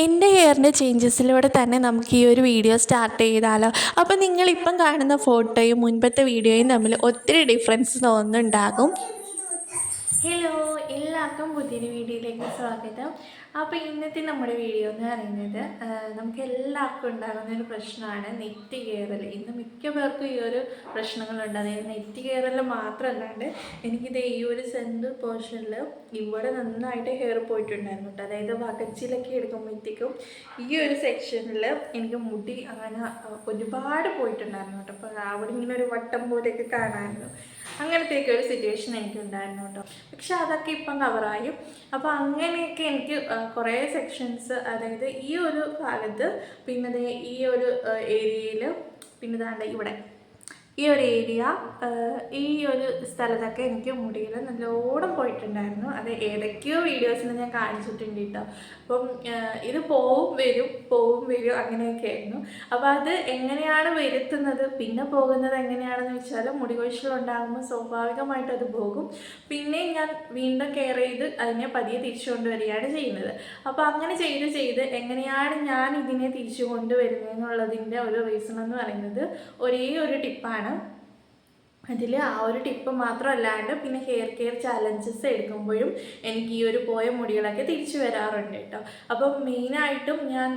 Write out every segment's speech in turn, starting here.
എൻ്റെ ഹെയറിൻ്റെ ചേഞ്ചസിലൂടെ തന്നെ നമുക്ക് ഈ ഒരു വീഡിയോ സ്റ്റാർട്ട് ചെയ്താലോ. അപ്പോൾ നിങ്ങളിപ്പം കാണുന്ന ഫോട്ടോയും മുൻപത്തെ വീഡിയോയും തമ്മിൽ ഒത്തിരി ഡിഫറൻസ് തോന്നുന്നുണ്ടാകും. ഹലോ, എല്ലാവർക്കും പുതിയൊരു വീഡിയോയിലേക്ക് സ്വാഗതം. അപ്പോൾ ഇന്നത്തെ നമ്മുടെ വീഡിയോ എന്ന് പറയുന്നത് നമുക്ക് എല്ലാവർക്കും ഉണ്ടാകുന്ന ഒരു പ്രശ്നമാണ് നെറ്റ് കയറൽ. ഇന്ന് മിക്ക പേർക്കും ഈ ഒരു പ്രശ്നങ്ങളുണ്ട്. അതായത് നെറ്റ് കയറൽ മാത്രമല്ലാണ്ട് എനിക്കിത് ഈ ഒരു സെൻറ്റർ പോർഷനിൽ ഇവിടെ നന്നായിട്ട് ഹെയർ പോയിട്ടുണ്ടായിരുന്നു കേട്ടോ. അതായത് വകച്ചിലൊക്കെ എടുക്കുമ്പോഴത്തേക്കും ഈ ഒരു സെക്ഷനിൽ എനിക്ക് മുടി അങ്ങനെ ഒരുപാട് പോയിട്ടുണ്ടായിരുന്നു കേട്ടോ. അപ്പോൾ അവിടെ ഇങ്ങനെ ഒരു വട്ടം പോലെയൊക്കെ കാണാമായിരുന്നു. അങ്ങനത്തെയൊക്കെ ഒരു സിറ്റുവേഷൻ എനിക്കുണ്ടായിരുന്നു കേട്ടോ. പക്ഷെ അതൊക്കെ ഇപ്പം കവറായും. അപ്പോൾ അങ്ങനെയൊക്കെ എനിക്ക് കുറേ സെക്ഷൻസ്, അതായത് ഈ ഒരു ഭാഗത്ത്, പിന്നെ ഈ ഒരു ഏരിയയിൽ, പിന്നെ ദാണ്ട ഇവിടെ ഈ ഒരു ഏരിയ, ഈ ഒരു സ്ഥലത്തൊക്കെ എനിക്ക് മുടിയിൽ നല്ലോണം പോയിട്ടുണ്ടായിരുന്നു. അത് ഏതൊക്കെയോ വീഡിയോസിൽ ഞാൻ കാണിച്ചിട്ടുണ്ട് കേട്ടോ. അപ്പം ഇത് പോവും വരും അങ്ങനെയൊക്കെ ആയിരുന്നു. അപ്പോൾ അത് എങ്ങനെയാണ് വരുത്തുന്നത്, പിന്നെ പോകുന്നത് എങ്ങനെയാണെന്ന് വെച്ചാൽ മുടി കൊഴിച്ചിലുണ്ടാകുമ്പോൾ സ്വാഭാവികമായിട്ട് അത് പോകും. പിന്നെ ഞാൻ വീണ്ടും കെയർ ചെയ്ത് അതിനെ പതിയെ തിരിച്ചു കൊണ്ടുവരികയാണ് ചെയ്യുന്നത്. അപ്പോൾ അങ്ങനെ ചെയ്ത് എങ്ങനെയാണ് ഞാൻ ഇതിനെ തിരിച്ചു കൊണ്ടുവരുന്നതെന്നുള്ളതിൻ്റെ ഒരു റീസൺ എന്ന് പറയുന്നത് ഒരേ ഒരു ടിപ്പാണ്. അതിൽ ആ ഒരു ടിപ്പ് മാത്രമല്ലാണ്ട് പിന്നെ ഹെയർ കെയർ ചാലഞ്ചസ് എടുക്കുമ്പോഴും എനിക്ക് ഈ ഒരു പോയ മുടികളൊക്കെ തിരിച്ചു വരാറുണ്ട് കേട്ടോ. അപ്പം മെയിനായിട്ടും ഞാൻ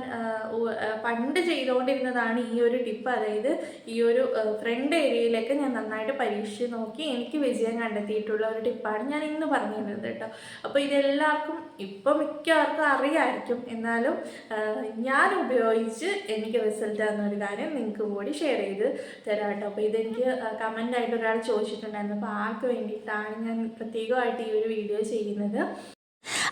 പണ്ട് ചെയ്തുകൊണ്ടിരുന്നതാണ് ഈ ഒരു ടിപ്പ്. അതായത് ഈ ഒരു ഫ്രണ്ട് ഏരിയയിലൊക്കെ ഞാൻ നന്നായിട്ട് പരീക്ഷിച്ച് നോക്കി എനിക്ക് വിജയം കണ്ടെത്തിയിട്ടുള്ള ഒരു ടിപ്പാണ് ഞാൻ ഇന്ന് പറഞ്ഞിരുന്നത് കേട്ടോ. അപ്പോൾ ഇതെല്ലാവർക്കും ഇപ്പം മിക്കവർക്കും അറിയാമായിരിക്കും, എന്നാലും ഞാൻ ഉപയോഗിച്ച് എനിക്ക് റിസൾട്ട് തന്നൊരു കാര്യം നിങ്ങൾക്ക് കൂടി ഷെയർ ചെയ്ത് തരാം കേട്ടോ. അപ്പോൾ ഇതെനിക്ക് കമൻ്റായിട്ട് ഒരാൾ ചോദിച്ചിട്ടുണ്ടായിരുന്നു. അപ്പോൾ ആൾക്ക് വേണ്ടിയിട്ടാണ് ഞാൻ പ്രത്യേകമായിട്ട് ഈ ഒരു വീഡിയോ ചെയ്യുന്നത്.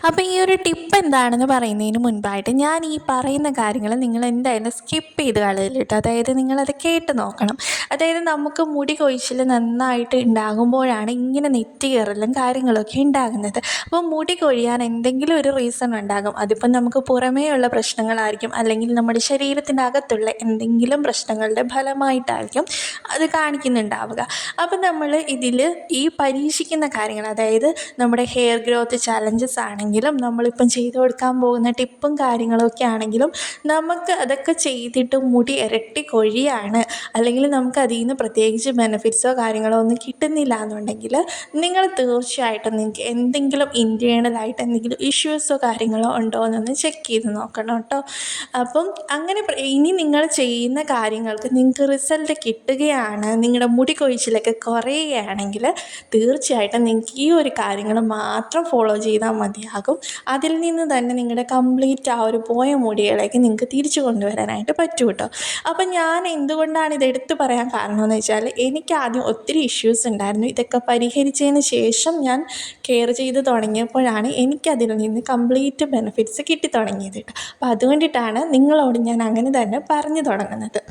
അപ്പോൾ ഈ ഒരു ടിപ്പ് എന്താണെന്ന് പറയുന്നതിന് മുൻപായിട്ട് ഞാൻ ഈ പറയുന്ന കാര്യങ്ങൾ നിങ്ങൾ എന്തായാലും സ്കിപ്പ് ചെയ്ത് കളയില്ല കേട്ടോ. അതായത് നിങ്ങളത് കേട്ട് നോക്കണം. അതായത് നമുക്ക് മുടി കൊഴിച്ചിൽ നന്നായിട്ട് ഉണ്ടാകുമ്പോഴാണ് ഇങ്ങനെ നെറ്റ് കയറലും കാര്യങ്ങളൊക്കെ ഉണ്ടാകുന്നത്. അപ്പോൾ മുടി കൊഴിയാൻ എന്തെങ്കിലും ഒരു റീസൺ ഉണ്ടാകും. അതിപ്പം നമുക്ക് പുറമേയുള്ള പ്രശ്നങ്ങളായിരിക്കും, അല്ലെങ്കിൽ നമ്മുടെ ശരീരത്തിൻ്റെ അകത്തുള്ള എന്തെങ്കിലും പ്രശ്നങ്ങളുടെ ഫലമായിട്ടായിരിക്കും അത് കാണിക്കുന്നുണ്ടാവുക. അപ്പം നമ്മൾ ഇതിൽ ഈ പരീക്ഷിക്കുന്ന കാര്യങ്ങൾ, അതായത് നമ്മുടെ ഹെയർ ഗ്രോത്ത് ചാലഞ്ചസ് ആണെങ്കിലും നമ്മളിപ്പം ചെയ്തു കൊടുക്കാൻ പോകുന്ന ടിപ്പും കാര്യങ്ങളൊക്കെ ആണെങ്കിലും നമുക്ക് അതൊക്കെ ചെയ്തിട്ട് മുടി ഇരട്ടി കൊഴിയാണ്, അല്ലെങ്കിൽ നമുക്ക് അതിൽ നിന്ന് പ്രത്യേകിച്ച് ബെനിഫിറ്റ്സോ കാര്യങ്ങളോ ഒന്നും കിട്ടുന്നില്ല എന്നുണ്ടെങ്കിൽ നിങ്ങൾ തീർച്ചയായിട്ടും നിങ്ങൾക്ക് എന്തെങ്കിലും ഇൻറ്റേർണലായിട്ട് എന്തെങ്കിലും ഇഷ്യൂസോ കാര്യങ്ങളോ ഉണ്ടോ എന്നൊന്ന് ചെക്ക് ചെയ്ത് നോക്കണം കേട്ടോ. അപ്പം അങ്ങനെ ഇനി നിങ്ങൾ ചെയ്യുന്ന കാര്യങ്ങൾക്ക് നിങ്ങൾക്ക് റിസൾട്ട് കിട്ടുകയാണ്, നിങ്ങളുടെ മുടി കൊഴിച്ചിലൊക്കെ കുറയുകയാണെങ്കിൽ തീർച്ചയായിട്ടും നിങ്ങൾക്ക് ഈ ഒരു കാര്യങ്ങൾ മാത്രം ഫോളോ ചെയ്താൽ മതിയാകും. അതിൽ നിന്ന് തന്നെ നിങ്ങളുടെ കംപ്ലീറ്റ് ആ ഒരു പോയ മുടികളേക്ക് നിങ്ങൾക്ക് തിരിച്ചു കൊണ്ടുവരാനായിട്ട് പറ്റും കേട്ടോ. അപ്പം ഞാൻ എന്തുകൊണ്ടാണ് ഇത് എടുത്തു പറയാൻ കാരണം എന്ന് വെച്ചാൽ എനിക്ക് ആദ്യം ഒത്തിരി ഇഷ്യൂസ് ഉണ്ടായിരുന്നു. ഇതൊക്കെ പരിഹരിച്ചതിന് ശേഷം ഞാൻ കെയർ ചെയ്ത് തുടങ്ങിയപ്പോഴാണ് എനിക്കതിൽ നിന്ന് കംപ്ലീറ്റ് ബെനിഫിറ്റ്സ് കിട്ടി തുടങ്ങിയത് കേട്ടോ. അപ്പോൾ അതുകൊണ്ടിട്ടാണ് നിങ്ങളോട് ഞാൻ അങ്ങനെ തന്നെ പറഞ്ഞു തുടങ്ങുന്നത്.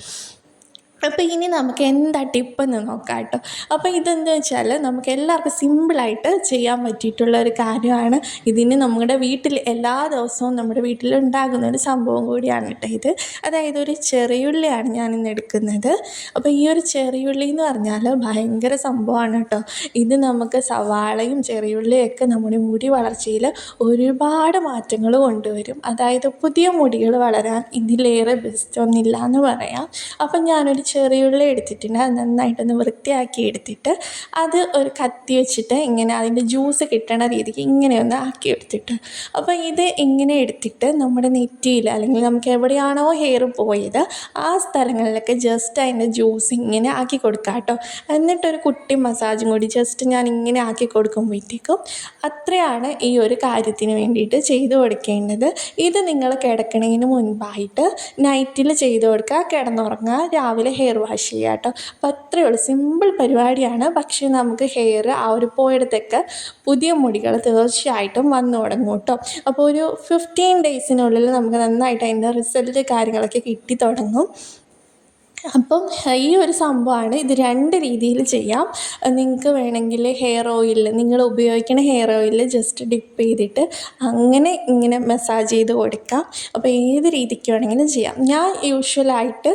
അപ്പോൾ ഇനി നമുക്ക് എന്താ ടിപ്പെന്ന് നോക്കാം കേട്ടോ. അപ്പോൾ ഇതെന്താ വെച്ചാൽ നമുക്ക് എല്ലാവർക്കും സിമ്പിളായിട്ട് ചെയ്യാൻ പറ്റിയിട്ടുള്ള ഒരു കാര്യമാണ്. ഇതിന് നമ്മുടെ വീട്ടിൽ എല്ലാ ദിവസവും നമ്മുടെ വീട്ടിൽ ഉണ്ടാകുന്ന ഒരു സംഭവം കൂടിയാണ് കേട്ടോ ഇത്. അതായത് ഒരു ചെറിയുള്ളിയാണ് ഞാനിന്ന് എടുക്കുന്നത്. അപ്പോൾ ഈ ഒരു ചെറിയുള്ളി എന്ന് പറഞ്ഞാൽ ഭയങ്കര സംഭവമാണ് കേട്ടോ. ഇത് നമുക്ക് സവാളയും ചെറിയുള്ളിയൊക്കെ നമ്മുടെ മുടി വളർച്ചയിൽ ഒരുപാട് മാറ്റങ്ങൾ കൊണ്ടുവരും. അതായത് പുതിയ മുടികൾ വളരാൻ ഇതിലേറെ ബെസ്റ്റ് ഒന്നില്ല എന്ന് പറയാം. അപ്പം ഞാനൊരു ചെറിയുള്ളി എടുത്തിട്ടുണ്ട്. അത് നന്നായിട്ടൊന്ന് വൃത്തിയാക്കി എടുത്തിട്ട് അത് ഒരു കത്തി വെച്ചിട്ട് ഇങ്ങനെ അതിൻ്റെ ജ്യൂസ് കിട്ടണ രീതിക്ക് ഇങ്ങനെയൊന്ന് ആക്കി എടുത്തിട്ട്, അപ്പോൾ ഇത് ഇങ്ങനെ എടുത്തിട്ട് നമ്മുടെ നെറ്റിയിൽ അല്ലെങ്കിൽ നമുക്ക് എവിടെയാണോ ഹെയർ പോയത് ആ സ്ഥലങ്ങളിലൊക്കെ ജസ്റ്റ് അതിൻ്റെ ജ്യൂസ് ഇങ്ങനെ ആക്കി കൊടുക്കാം കേട്ടോ. എന്നിട്ടൊരു കുട്ടി മസാജും കൂടി ജസ്റ്റ് ഞാൻ ഇങ്ങനെ ആക്കി കൊടുക്കുമ്പോഴത്തേക്കും അത്രയാണ് ഈ ഒരു കാര്യത്തിന് വേണ്ടിയിട്ട് ചെയ്തു കൊടുക്കേണ്ടത്. ഇത് നിങ്ങൾ കിടക്കണതിന് മുൻപായിട്ട് നൈറ്റിൽ ചെയ്ത് കൊടുക്കുക, കിടന്നുറങ്ങുക, രാവിലെ ഹെയർ വാഷ് ചെയ്യുക കേട്ടോ. അപ്പോൾ അത്രയേ ഉള്ളൂ, സിമ്പിൾ പരിപാടിയാണ്. പക്ഷേ നമുക്ക് ഹെയർ ആ ഒരു പോയിടത്തൊക്കെ പുതിയ മുടികൾ തീർച്ചയായിട്ടും വന്നു തുടങ്ങും കേട്ടോ. അപ്പോൾ ഒരു 15 ഡേയ്സിനുള്ളിൽ നമുക്ക് നന്നായിട്ട് അതിൻ്റെ റിസൾട്ട് കാര്യങ്ങളൊക്കെ കിട്ടി തുടങ്ങും. അപ്പം ഈ ഒരു സംഭവമാണ്. ഇത് 2 രീതിയിൽ ചെയ്യാം. നിങ്ങൾക്ക് വേണമെങ്കിൽ ഹെയർ ഓയിൽ, നിങ്ങൾ ഉപയോഗിക്കുന്ന ഹെയർ ഓയിലിൽ ജസ്റ്റ് ഡിപ്പ് ചെയ്തിട്ട് അങ്ങനെ ഇങ്ങനെ മസാജ് ചെയ്ത് കൊടുക്കാം. അപ്പോൾ ഏത് രീതിക്ക് വേണമെങ്കിലും ചെയ്യാം. ഞാൻ യൂഷ്വലായിട്ട്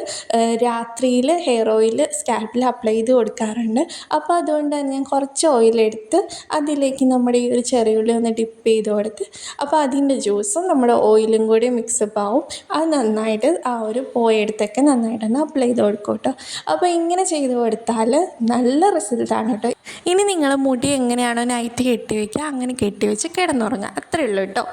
രാത്രിയിൽ ഹെയർ ഓയിൽ സ്കാൽപ്പിൽ അപ്ലൈ ചെയ്ത് കൊടുക്കാറുണ്ട്. അപ്പോൾ അതുകൊണ്ട് തന്നെ ഞാൻ കുറച്ച് ഓയിലെടുത്ത് അതിലേക്ക് നമ്മുടെ ഈ ഒരു ചെറിയുള്ളി ഒന്ന് ഡിപ്പ് ചെയ്ത് കൊടുത്ത്, അപ്പോൾ അതിൻ്റെ ജ്യൂസും നമ്മുടെ ഓയിലും കൂടി മിക്സപ്പ് ആവും. അത് നന്നായിട്ട് ആ ഒരു പോയെടുത്തൊക്കെ നന്നായിട്ടൊന്ന് അപ്ലൈ ചെയ്ത് കൊടുക്കും കേട്ടോ. അപ്പോൾ ഇങ്ങനെ ചെയ്ത് കൊടുത്താൽ നല്ല റിസൾട്ടാണ് കേട്ടോ. ഇനി നിങ്ങൾ മുടി എങ്ങനെയാണോ നൈറ്റ് കെട്ടി വയ്ക്കുക അങ്ങനെ കെട്ടി വെച്ച് കിടന്നുറങ്ങുക. അത്രയേ ഉള്ളൂ കേട്ടോ.